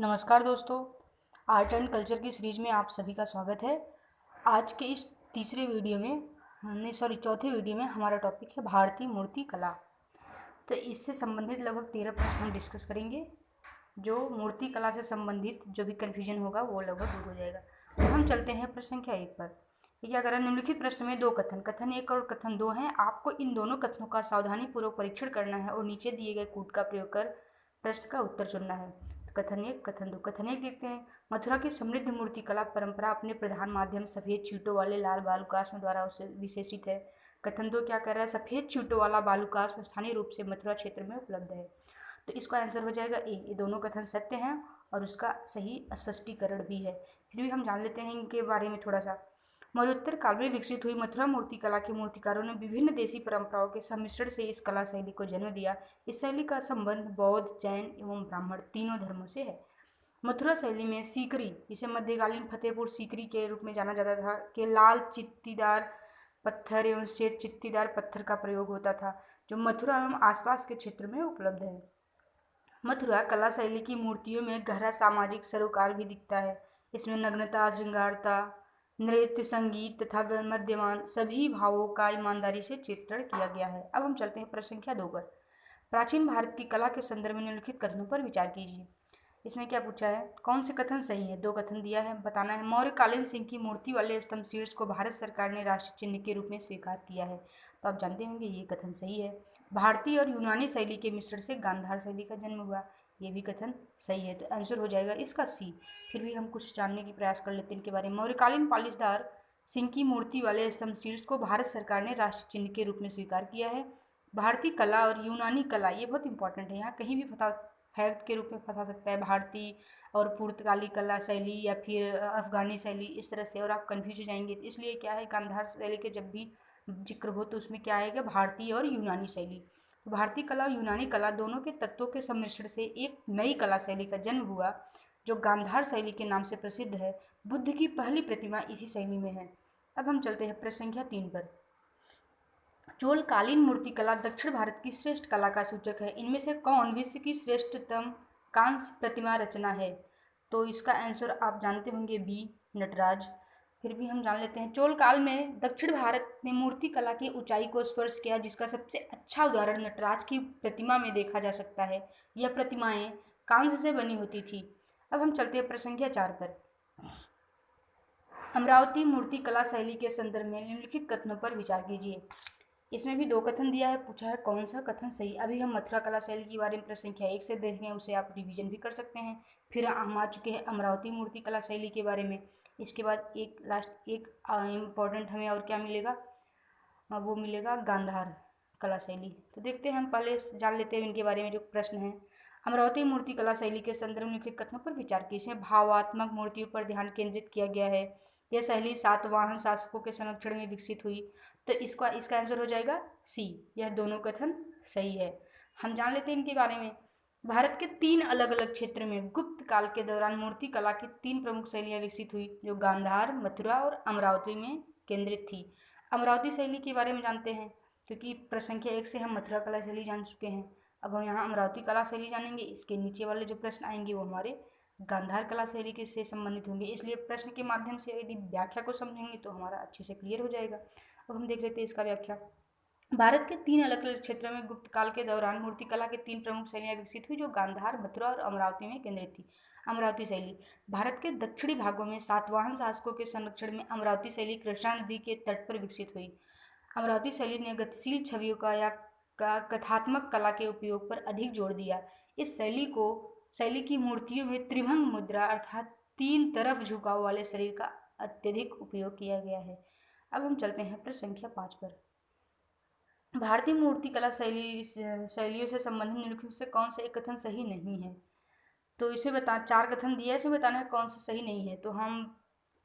नमस्कार दोस्तों, art and culture की सीरीज में आप सभी का स्वागत है। आज के इस तीसरे वीडियो में चौथे वीडियो में हमारा टॉपिक है भारतीय मूर्ति कला। तो इससे संबंधित लगभग 13 प्रश्न हम डिस्कस करेंगे। जो मूर्ति कला से संबंधित जो भी कन्फ्यूजन होगा वो लगभग दूर हो जाएगा। तो हम चलते हैं प्रश्न संख्या 1 पर। ये क्या करें, निम्नलिखित प्रश्न में दो कथन 1 और कथन 2 हैं। आपको इन दोनों कथनों का सावधानीपूर्वक परीक्षण करना है और नीचे दिए गए कोड का प्रयोग कर प्रश्न का उत्तर चुनना है। कथन 1, कथन 2। कथन 1 देखते हैं। मथुरा की समृद्ध मूर्ति कला परंपरा अपने प्रधान माध्यम सफ़ेद छींटों वाले लाल बालूकाष्म द्वारा उसे विशेषित है। कथन 2 क्या कह रहा है, सफ़ेद छींटों वाला बालूकाष्म स्थानीय रूप से मथुरा क्षेत्र में उपलब्ध है। तो इसका आंसर हो जाएगा ए। ये दोनों कथन सत्य हैं और उसका सही स्पष्टीकरण भी है। फिर भी हम जान लेते हैं इनके बारे में थोड़ा सा। मौर्योत्तर काल में विकसित हुई मथुरा मूर्ति कला के मूर्तिकारों ने विभिन्न देसी परंपराओं के सम्मिश्रण से इस कला शैली को जन्म दिया। इस शैली का संबंध बौद्ध, जैन एवं ब्राह्मण तीनों धर्मों से है। मथुरा शैली में सीकरी, इसे मध्यकालीन फतेहपुर सीकरी के रूप में जाना जाता था, के लाल चित्तीदार पत्थर एवं श्वेत चित्तीदार पत्थर का प्रयोग होता था, जो मथुरा एवं आसपास के क्षेत्र में उपलब्ध है। मथुरा कला शैली की मूर्तियों में गहरा सामाजिक सरोकार भी दिखता है। इसमें नग्नता, श्रृंगारता, नृत्य, संगीत तथा मद्यमान सभी भावों का ईमानदारी से चित्रण किया गया है। अब हम चलते हैं प्रश्न संख्या 2 पर। प्राचीन भारत की कला के संदर्भ में निम्नलिखित कथनों पर विचार कीजिए। इसमें क्या पूछा है, कौन से कथन सही है। दो कथन दिया है, बताना है। मौर्यकालीन सिंह की मूर्ति वाले स्तंभ शीर्ष को भारत सरकार ने राष्ट्रीय चिन्ह के रूप में स्वीकार किया है। तो आप जानते होंगे ये कथन सही है। भारतीय और यूनानी शैली के मिश्रण से गांधार शैली का जन्म हुआ, ये भी कथन सही है। तो आंसर हो जाएगा इसका सी। फिर भी हम कुछ जानने की प्रयास कर लेते हैं इनके बारे में। मौर्यकालीन पालिशदार सिंह की मूर्ति वाले स्तंभ शीर्ष को भारत सरकार ने राष्ट्रीय चिन्ह के रूप में स्वीकार किया है। भारतीय कला और यूनानी कला, ये बहुत इंपॉर्टेंट है, यहाँ कहीं भी फैक्ट के रूप में फंसा सकता है। भारतीय और पुर्तगाली कला शैली या फिर अफगानी शैली, इस तरह से, और आप कन्फ्यूज हो जाएंगे। इसलिए क्या है, गांधार शैली के जब भी जिक्र हो तो उसमें क्या आएगा, भारतीय और यूनानी शैली। तो भारतीय कला और यूनानी कला दोनों के तत्वों के सम्मिश्रण से एक नई कला शैली का जन्म हुआ, जो गांधार शैली के नाम से प्रसिद्ध है। बुद्ध की पहली प्रतिमा इसी शैली में है। अब हम चलते हैं प्रश्न संख्या 3 पर। चोलकालीन मूर्तिकला दक्षिण भारत की श्रेष्ठ कला का सूचक है। इनमें से कौन विश्व की श्रेष्ठतम कांस्य प्रतिमा रचना है। तो इसका आंसर आप जानते होंगे बी, नटराज। फिर भी हम जान लेते हैं। चोल काल में दक्षिण भारत ने मूर्ति कला की ऊंचाई को स्पर्श किया, जिसका सबसे अच्छा उदाहरण नटराज की प्रतिमा में देखा जा सकता है। यह प्रतिमाएं कांस्य से बनी होती थी। अब हम चलते हैं प्रश्न संख्या 4 पर। अमरावती मूर्ति कला शैली के संदर्भ में निम्नलिखित कथनों पर विचार कीजिए। इसमें भी दो कथन दिया है, पूछा है कौन सा कथन सही। अभी हम मथुरा कला शैली के बारे में प्रश्न संख्या 1 से देखें, उसे आप रिवीजन भी कर सकते हैं। फिर हम आ चुके हैं अमरावती मूर्ति कला शैली के बारे में। इसके बाद एक लास्ट एक इम्पॉर्टेंट हमें और क्या मिलेगा, वो मिलेगा गांधार कला शैली। तो देखते हैं, हम पहले जान लेते हैं इनके बारे में जो प्रश्न है। अमरावती मूर्ति कला शैली के संदर्भ में लिखित कथनों पर विचार कीजिए। भावात्मक मूर्तियों पर ध्यान केंद्रित किया गया है। यह शैली सातवाहन शासकों के संरक्षण में विकसित हुई। तो इसका आंसर हो जाएगा सी। यह दोनों कथन सही है। हम जान लेते हैं इनके बारे में। भारत के 3 अलग अलग क्षेत्र में गुप्त काल के दौरान मूर्ति कला की 3 प्रमुख शैलियाँ विकसित हुई, जो गांधार, मथुरा और अमरावती में केंद्रित थी। अमरावती शैली के बारे में जानते हैं, क्योंकि प्रश्न संख्या 1 से हम मथुरा कला शैली जान चुके हैं। अब हम यहाँ अमरावती कला शैली जानेंगे। इसके नीचे वाले जो प्रश्न आएंगे वो हमारे गांधार कला शैली के से संबंधित होंगे। इसलिए प्रश्न के माध्यम से यदि व्याख्या को समझेंगे तो हमारा अच्छे से क्लियर हो जाएगा। अब हम देख लेते हैं इसका व्याख्या। भारत के 3 अलग अलग क्षेत्रों में गुप्त काल के दौरान मूर्ति कला की 3 प्रमुख शैलियाँ विकसित हुई, जो गांधार, मथुरा और अमरावती में केंद्रित थी। अमरावती शैली भारत के दक्षिणी भागों में सातवाहन शासकों के संरक्षण में अमरावती शैली कृष्णा नदी के तट पर विकसित हुई। अमरावती शैली ने गतिशील छवियों का कथात्मक कला के उपयोग पर अधिक जोर दिया। इस शैली की मूर्तियों में त्रिभंग मुद्रा अर्थात 3 तरफ झुकाव वाले शरीर का अत्यधिक उपयोग किया गया है। अब हम चलते हैं प्रश्न संख्या 5 पर। भारतीय मूर्ति कला शैलियों से संबंधित निम्नलिखित से कौन सा एक कथन सही नहीं है। तो इसे 4 कथन दिया है, इसे बताना है कौन सा सही नहीं है। तो हम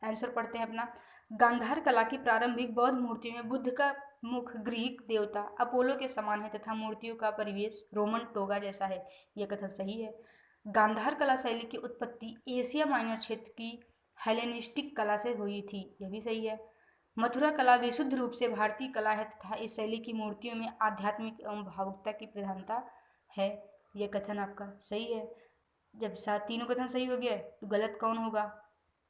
आंसर पढ़ते हैं अपना। गांधार कला की प्रारंभिक बौद्ध मूर्तियों में बुद्ध का मुख ग्रीक देवता अपोलो के समान है तथा मूर्तियों का परिवेश रोमन टोगा जैसा है। यह कथन सही है। गांधार कला शैली की उत्पत्ति एशिया माइनर क्षेत्र की हेलेनिस्टिक कला से हुई थी। यह भी सही है। मथुरा कला विशुद्ध रूप से भारतीय कला है तथा इस शैली की मूर्तियों में आध्यात्मिक एवं भावुकता की प्रधानता है। यह कथन आपका सही है। जब तीनों कथन सही हो गया तो गलत कौन होगा?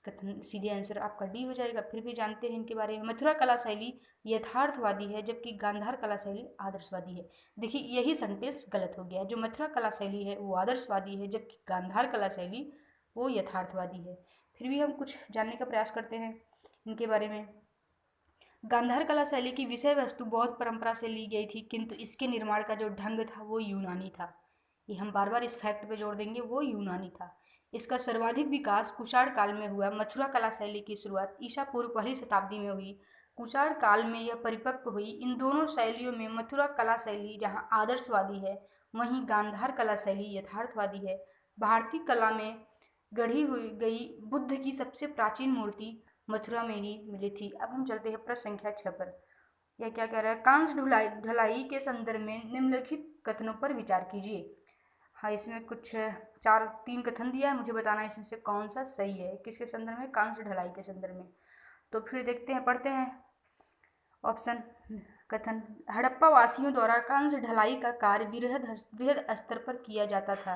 कथन सीधे आंसर आपका डी हो जाएगा। फिर भी जानते हैं इनके बारे में। मथुरा कला शैली यथार्थवादी है जबकि गांधार कला शैली आदर्शवादी है। देखिए यही सेंटेंस गलत हो गया है। जो मथुरा कला शैली है वो आदर्शवादी है जबकि गांधार कला शैली वो यथार्थवादी है। फिर भी हम कुछ जानने का प्रयास करते हैं इनके बारे में। गांधार कला शैली की विषय वस्तु बौद्ध परंपरा से ली गई थी किंतु इसके निर्माण का जो ढंग था वो यूनानी था। ये हम बार बार इस फैक्ट पे जोड़ देंगे, वो यूनानी था। इसका सर्वाधिक विकास कुषाण काल में हुआ। मथुरा कला शैली की शुरुआत ईसा पूर्व पहली शताब्दी में हुई। कुषाण काल में यह परिपक्व हुई। इन दोनों शैलियों में मथुरा कला शैली जहाँ आदर्शवादी है वहीं गांधार कला शैली यथार्थवादी है। भारतीय कला में गढ़ी हुई गई बुद्ध की सबसे प्राचीन मूर्ति मथुरा में ही मिली थी। अब हम चलते हैं प्रश्न संख्या 6 पर। यह क्या कह रहा है? कांस्य ढलाई के संदर्भ में निम्नलिखित कथनों पर विचार कीजिए। हाँ, इसमें कुछ 3 कथन दिया है, मुझे बताना है इसमें से कौन सा सही है। किसके संदर्भ में? कांस्य ढलाई के संदर्भ में। तो फिर देखते हैं, पढ़ते हैं ऑप्शन। कथन, हड़प्पा वासियों द्वारा कांस्य ढलाई का कार्य वृहद स्तर पर किया जाता था।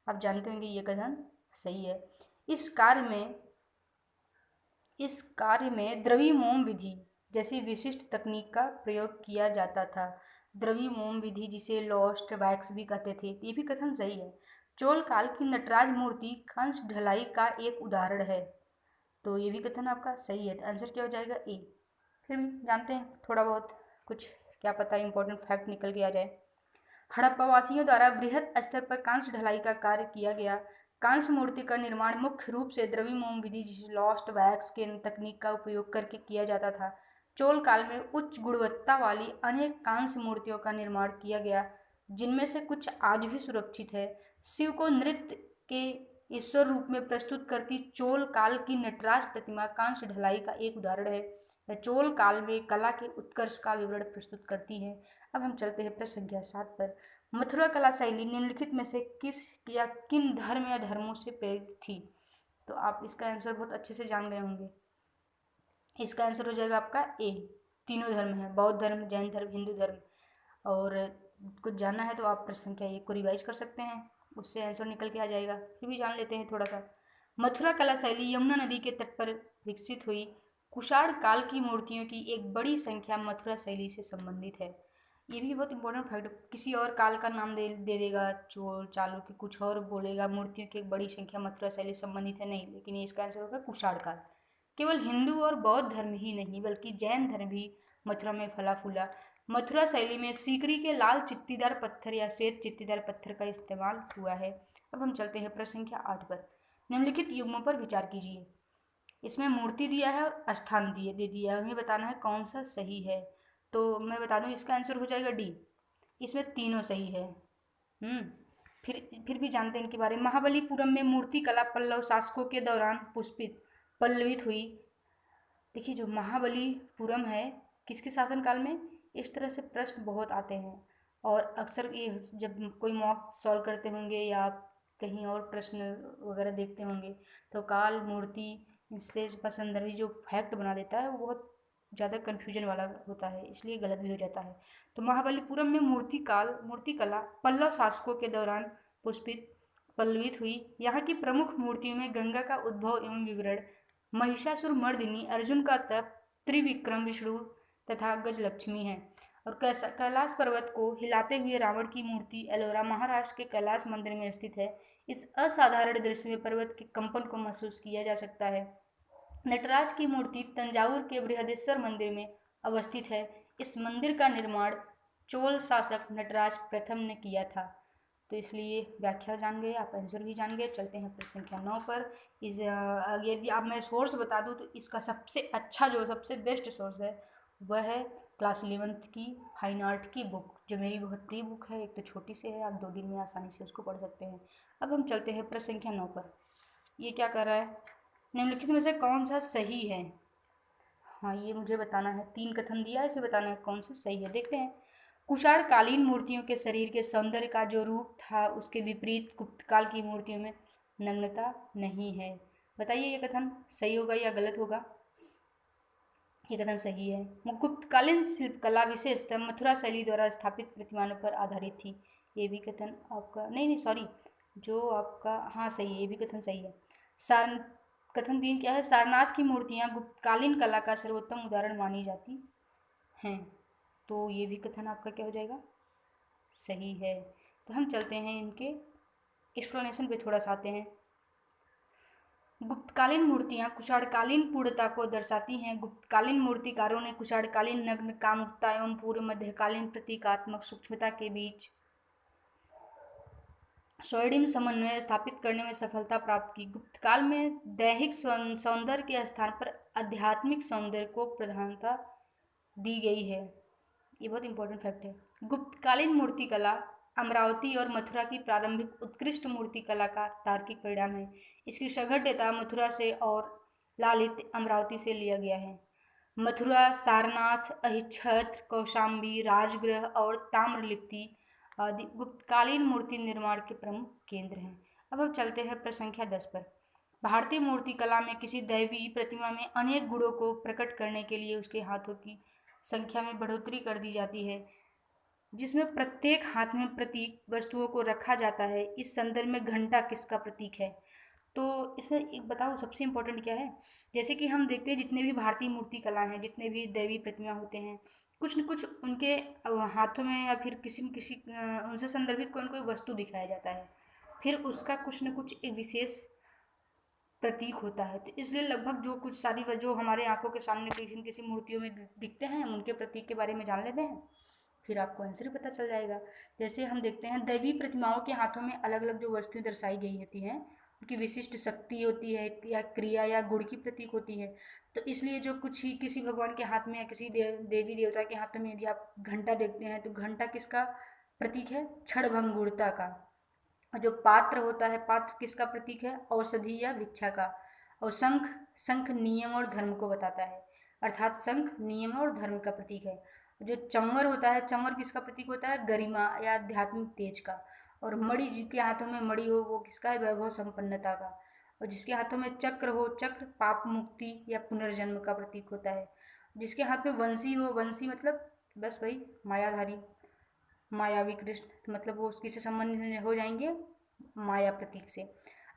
आप जानते होंगे ये कथन सही है। इस कार्य में द्रव्यमोम विधि जैसी विशिष्ट तकनीक का प्रयोग किया जाता था। द्रव्यमोम विधि जिसे लॉस्ट वैक्स भी कहते थे, ये भी कथन सही है। चोल काल की नटराज मूर्ति कांस्य ढलाई का एक उदाहरण है, तो ये भी कथन आपका सही है। तो आंसर क्या हो जाएगा? ए। फिर भी जानते हैं थोड़ा बहुत कुछ, क्या पता इंपॉर्टेंट फैक्ट निकल के आ जाए। हड़प्पावासियों द्वारा वृहद स्तर पर कांस्य ढलाई का कार्य किया गया। कांस्य मूर्ति का निर्माण मुख्य रूप से द्रव्यमोम विधि लॉस्ट वैक्स के तकनीक का उपयोग करके किया जाता था। चोल काल में उच्च गुणवत्ता वाली अनेक कांस्य मूर्तियों का निर्माण किया गया जिनमें से कुछ आज भी सुरक्षित है। शिव को नृत्य के ईश्वर रूप में प्रस्तुत करती चोल काल की नटराज प्रतिमा कांस्य ढलाई का एक उदाहरण है। यह चोल काल में कला के उत्कर्ष का विवरण प्रस्तुत करती है। अब हम चलते हैं प्रश्न संख्या 7 पर। मथुरा कला शैली निम्नलिखित में से किस या किन धर्म या धर्मों से प्रेरित थी? तो आप इसका आंसर बहुत अच्छे से जान गए होंगे। इसका आंसर हो जाएगा आपका ए। तीनों धर्म है, बौद्ध धर्म, जैन धर्म, हिंदू धर्म। और कुछ जानना है तो आप प्रश्न संख्या 1 को रिवाइज कर सकते हैं, उससे आंसर निकल के आ जाएगा। फिर भी जान लेते हैं थोड़ा सा। मथुरा कला शैली यमुना नदी के तट पर विकसित हुई। कुषाण काल की मूर्तियों की एक बड़ी संख्या मथुरा शैली से संबंधित है। ये भी बहुत इंपॉर्टेंट फैक्ट। किसी और काल का नाम दे देगा, चोल चालुक्य कुछ और बोलेगा, मूर्तियों की एक बड़ी संख्या मथुरा शैली से संबंधित है, नहीं, लेकिन ये इसका आंसर होगा कुषाण काल। केवल हिंदू और बौद्ध धर्म ही नहीं बल्कि जैन धर्म भी मथुरा में फला फूला। मथुरा शैली में सीकरी के लाल चित्तीदार पत्थर या श्वेत चित्तीदार पत्थर का इस्तेमाल हुआ है। अब हम चलते हैं प्रश्न संख्या 8 पर। निम्नलिखित युग्मों पर विचार कीजिए। इसमें मूर्ति दिया है और स्थान दे दिया है, हमें बताना है कौन सा सही है। तो मैं बता दूं इसका आंसर हो जाएगा डी। इसमें तीनों सही है। फिर भी जानते हैं इनके बारे में। महाबलीपुरम में मूर्ति कला पल्लव शासकों के दौरान पल्लवित हुई। देखिए जो महाबलीपुरम है किसके शासनकाल में, इस तरह से प्रश्न बहुत आते हैं और अक्सर ये जब कोई मॉक सॉल्व करते होंगे या कहीं और प्रश्न वगैरह देखते होंगे तो काल मूर्ति से संदर्भित जो फैक्ट बना देता है वो बहुत ज़्यादा कन्फ्यूजन वाला होता है, इसलिए गलत भी हो जाता है। तो महाबलीपुरम में मूर्ति कला पल्लव शासकों के दौरान पल्लवित हुई। यहाँ की प्रमुख मूर्तियों में गंगा का उद्भव एवं विवरण, महिषासुर मर्दिनी, अर्जुन का तप, त्रिविक्रम विष्णु तथा गजलक्ष्मी है। और कैलाश पर्वत को हिलाते हुए रावण की मूर्ति एलोरा महाराष्ट्र के कैलाश मंदिर में स्थित है। इस असाधारण दृश्य में पर्वत के कंपन को महसूस किया जा सकता है। नटराज की मूर्ति तंजावुर के बृहदेश्वर मंदिर में अवस्थित है। इस मंदिर का निर्माण चोल शासक नटराज प्रथम ने किया था। तो इसलिए व्याख्या जान गए, आप आंसर भी जान गए। चलते हैं प्रश्न संख्या 9 पर। यदि आप मैं सोर्स बता दूं तो इसका सबसे अच्छा जो सबसे बेस्ट सोर्स है वह है क्लास 11th की फाइन आर्ट की बुक, जो मेरी बहुत प्रिय बुक है। एक तो छोटी सी है, आप 2 दिन में आसानी से उसको पढ़ सकते हैं। अब हम चलते हैं प्रश्न संख्या 9 पर। ये क्या कर रहा है, निम्नलिखित में से कौन सा सही है? हाँ, ये मुझे बताना है। 3 कथन दिया है, इसे बताना है कौन सा सही है। देखते हैं। कुषाण कालीन मूर्तियों के शरीर के सौंदर्य का जो रूप था उसके विपरीत गुप्तकाल की मूर्तियों में नग्नता नहीं है। बताइए ये कथन सही होगा या गलत होगा? ये कथन सही है। गुप्तकालीन शिल्पकला विशेषतः मथुरा शैली द्वारा स्थापित प्रतिमानों पर आधारित थी। ये भी कथन आपका नहीं सॉरी, जो आपका, हाँ सही है, ये भी कथन सही है। सार कथन 3 क्या है? सारनाथ की मूर्तियाँ गुप्तकालीन कला का सर्वोत्तम उदाहरण मानी जाती हैं। तो ये भी कथन आपका क्या हो जाएगा? सही है। तो हम चलते हैं इनके एक्सप्लेनेशन पे थोड़ा सा आते हैं। गुप्तकालीन मूर्तियाँ कुषाणकालीन पूर्णता को दर्शाती हैं। गुप्तकालीन मूर्तिकारों ने कुषाणकालीन नग्न कामुकता एवं पूर्व मध्यकालीन प्रतीकात्मक सूक्ष्मता के बीच स्वर्णिम समन्वय स्थापित करने में सफलता प्राप्त की। गुप्तकाल में दैहिक सौंदर्य के स्थान पर आध्यात्मिक सौंदर्य को प्रधानता दी गई है। ये बहुत इंपॉर्टेंट फैक्ट है। गुप्तकालीन मूर्तिकला अमरावती और मथुरा की प्रारंभिक उत्कृष्ट मूर्तिकला का तार्किक परिणाम है। इसकी सघनता मथुरा से और लालित्य अमरावती से लिया गया है। मथुरा सारनाथ, अहिच्छत्र, कौशाम्बी, राजगृह और ताम्रलिप्ति आदि गुप्तकालीन मूर्ति निर्माण के प्रमुख केंद्र हैं। अब हम चलते हैं प्रश्न संख्या 10 पर। भारतीय मूर्तिकला में किसी दैवीय प्रतिमा में अनेक गुणों को प्रकट करने के लिए उसके हाथों की संख्या में बढ़ोतरी कर दी जाती है, जिसमें प्रत्येक हाथ में प्रतीक वस्तुओं को रखा जाता है। इस संदर्भ में घंटा किसका प्रतीक है? तो इसमें एक बताओ सबसे इम्पोर्टेंट क्या है। जैसे कि हम देखते हैं जितने भी भारतीय मूर्ति कला हैं, जितने भी देवी प्रतिमा होते हैं, कुछ न कुछ उनके हाथों में या फिर किसी न किसी उनसे संदर्भित कोई न कोई वस्तु दिखाया जाता है, फिर उसका कुछ न कुछ एक विशेष प्रतीक होता है। तो इसलिए लगभग जो कुछ सारी जो हमारे आंखों के सामने किसी न किसी मूर्तियों में दिखते हैं, हम उनके प्रतीक के बारे में जान लेते हैं, फिर आपको आंसर ही पता चल जाएगा। जैसे हम देखते हैं दैवी प्रतिमाओं के हाथों में अलग अलग जो वस्तुएं दर्शाई गई होती हैं, उनकी विशिष्ट शक्ति होती है या क्रिया या गुण की प्रतीक होती है। तो इसलिए जो कुछ ही किसी भगवान के हाथ में या किसी देवी देवता के हाथों में यदि आप घंटा देखते हैं, तो घंटा किसका प्रतीक है? क्षणभंगुरता का। और जो पात्र होता है, पात्र किसका प्रतीक है? औषधि या भिक्षा का। और शंख, शंख नियम और धर्म को बताता है, अर्थात शंख नियम और धर्म का प्रतीक है। जो चंवर होता है, चंवर किसका प्रतीक होता है? गरिमा या आध्यात्मिक तेज का। और मणि, जिसके हाथों में मणि हो, वो किसका है? वैभव संपन्नता का। और जिसके हाथों में चक्र हो, चक्र पाप मुक्ति या पुनर्जन्म का प्रतीक होता है। जिसके हाथ में वंशी हो, वंशी मतलब बस वही मायाधारी, मायावी कृष्ण, तो मतलब वो किससे संबंधित हो जाएंगे? माया प्रतीक से।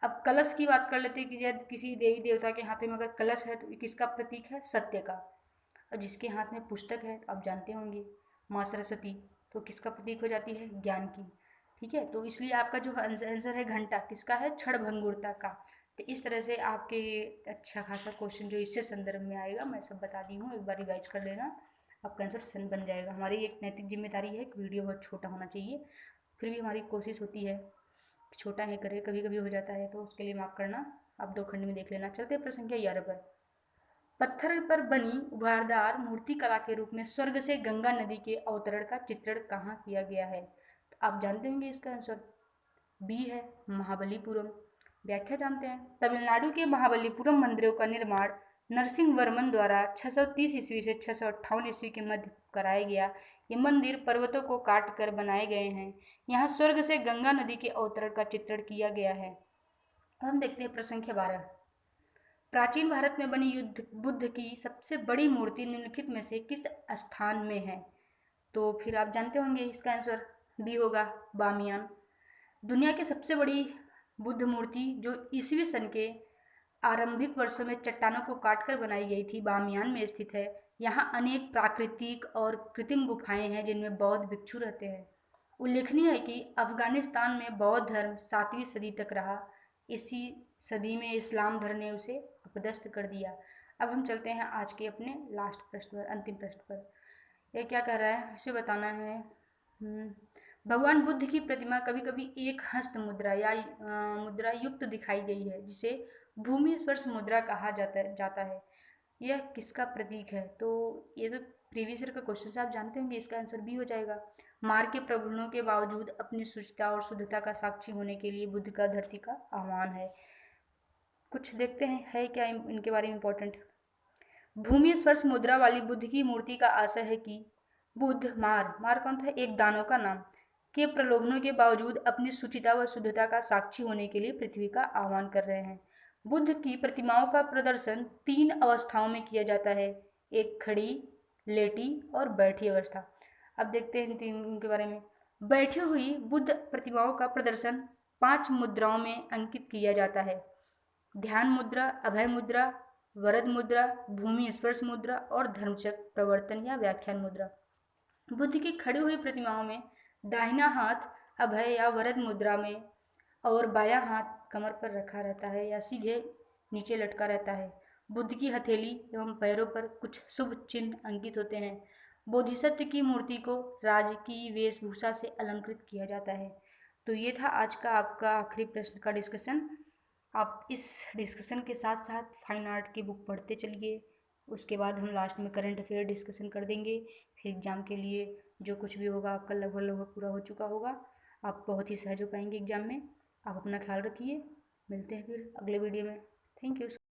अब कलश की बात कर लेते हैं कि जब किसी देवी देवता के हाथ में अगर कलश है तो किसका प्रतीक है? सत्य का। और जिसके हाथ में पुस्तक है, आप जानते होंगे माँ सरस्वती, तो किसका प्रतीक हो जाती है? ज्ञान की। ठीक है, तो इसलिए आपका जो आंसर है घंटा किसका है? क्षणभंगुरता का। तो इस तरह से आपके अच्छा खासा क्वेश्चन जो इससे संदर्भ में आएगा मैं सब बता दी हूँ, एक बार रिवाइज कर लेना, आपका आंसर सन बन जाएगा। हमारी एक नैतिक जिम्मेदारी है कि वीडियो बहुत छोटा होना चाहिए, फिर भी हमारी कोशिश होती है छोटा है करे, कभी कभी हो जाता है, तो उसके लिए माफ़ करना। आप 2 खंड में देख लेना। चलते हैं प्रश्न संख्या 11 पर। पत्थर पर बनी उभारदार मूर्ति कला के रूप में स्वर्ग से गंगा नदी के अवतरण का चित्रण कहाँ किया गया है? तो आप जानते होंगे इसका आंसर बी है, महाबलीपुरम। व्याख्या जानते हैं। तमिलनाडु के महाबलीपुरम मंदिरों का निर्माण नरसिंह वर्मन द्वारा 630 ईस्वी से 658 ईस्वी के मध्य कराया गया। ये मंदिर पर्वतों को काट कर बनाए गए हैं। यहाँ स्वर्ग से गंगा नदी के अवतरण का चित्रण किया गया है। हम देखते हैं प्रश्न संख्या 12। प्राचीन भारत में बनी बुद्ध की सबसे बड़ी मूर्ति निम्नलिखित में से किस स्थान में है? तो फिर आप जानते होंगे इसका आंसर बी होगा, बामियान। दुनिया की सबसे बड़ी बुद्ध मूर्ति जो ईसवी सन के आरंभिक वर्षों में चट्टानों को काटकर बनाई गई थी, बामियान में स्थित है। यहाँ अनेक प्राकृतिक और कृत्रिम गुफाएं हैं जिनमें बौद्ध भिक्षु रहते हैं। उल्लेखनीय है कि अफगानिस्तान में बौद्ध धर्म 7वीं सदी तक रहा। इसी सदी में इस्लाम धर्म ने उसे अपदस्थ कर दिया। अब हम चलते हैं आज के अपने लास्ट प्रश्न पर, अंतिम प्रश्न पर। यह क्या कर रहा है इसे बताना है। भगवान बुद्ध की प्रतिमा कभी कभी एक हस्त मुद्रा या मुद्रा युक्त दिखाई गई है, जिसे भूमि स्पर्श मुद्रा कहा जाता है। यह किसका प्रतीक है? तो ये तो प्रीवियस ईयर का क्वेश्चन से आप जानते होंगे, इसका आंसर भी हो जाएगा। मार के प्रबंधनों के बावजूद अपनी शुचिता और शुद्धता का साक्षी होने के लिए बुद्ध का धरती का आह्वान है। कुछ देखते हैं है क्या इनके बारे में इंपॉर्टेंट। भूमि स्पर्श मुद्रा वाली बुद्ध की मूर्ति का आशय है कि बुद्ध मार कौन था? एक दानव का नाम के प्रलोभनों के बावजूद अपनी शुचिता व शुद्धता का साक्षी होने के लिए पृथ्वी का आह्वान कर रहे हैं। बुद्ध की प्रतिमाओं का प्रदर्शन 3 अवस्थाओं में किया जाता है, एक खड़ी, लेटी और बैठी अवस्था। अब देखते हैं इन तीन के बारे में। बैठी हुई बुद्ध प्रतिमाओं का प्रदर्शन 5 मुद्राओं में अंकित किया जाता है। ध्यान मुद्रा, अभय मुद्रा, वरद मुद्रा, भूमि स्पर्श मुद्रा और धर्मचक्र प्रवर्तन या व्याख्यान मुद्रा। बुद्ध की खड़ी हुई प्रतिमाओं में दाहिना हाथ अभय या वरद मुद्रा में और बायां हाथ कमर पर रखा रहता है या सीधे नीचे लटका रहता है। बुद्ध की हथेली एवं पैरों पर कुछ शुभ चिन्ह अंकित होते हैं। बोधिसत्व की मूर्ति को राजकीय वेशभूषा से अलंकृत किया जाता है। तो ये था आज का आपका आखिरी प्रश्न का डिस्कशन। आप इस डिस्कशन के साथ साथ फाइन आर्ट की बुक पढ़ते चलिए। उसके बाद हम लास्ट में करंट अफेयर डिस्कशन कर देंगे। फिर एग्ज़ाम के लिए जो कुछ भी होगा आपका लगभग पूरा हो चुका होगा। आप बहुत ही सहज हो पाएंगे एग्ज़ाम में। आप अपना ख्याल रखिए। मिलते हैं फिर अगले वीडियो में। Thank you.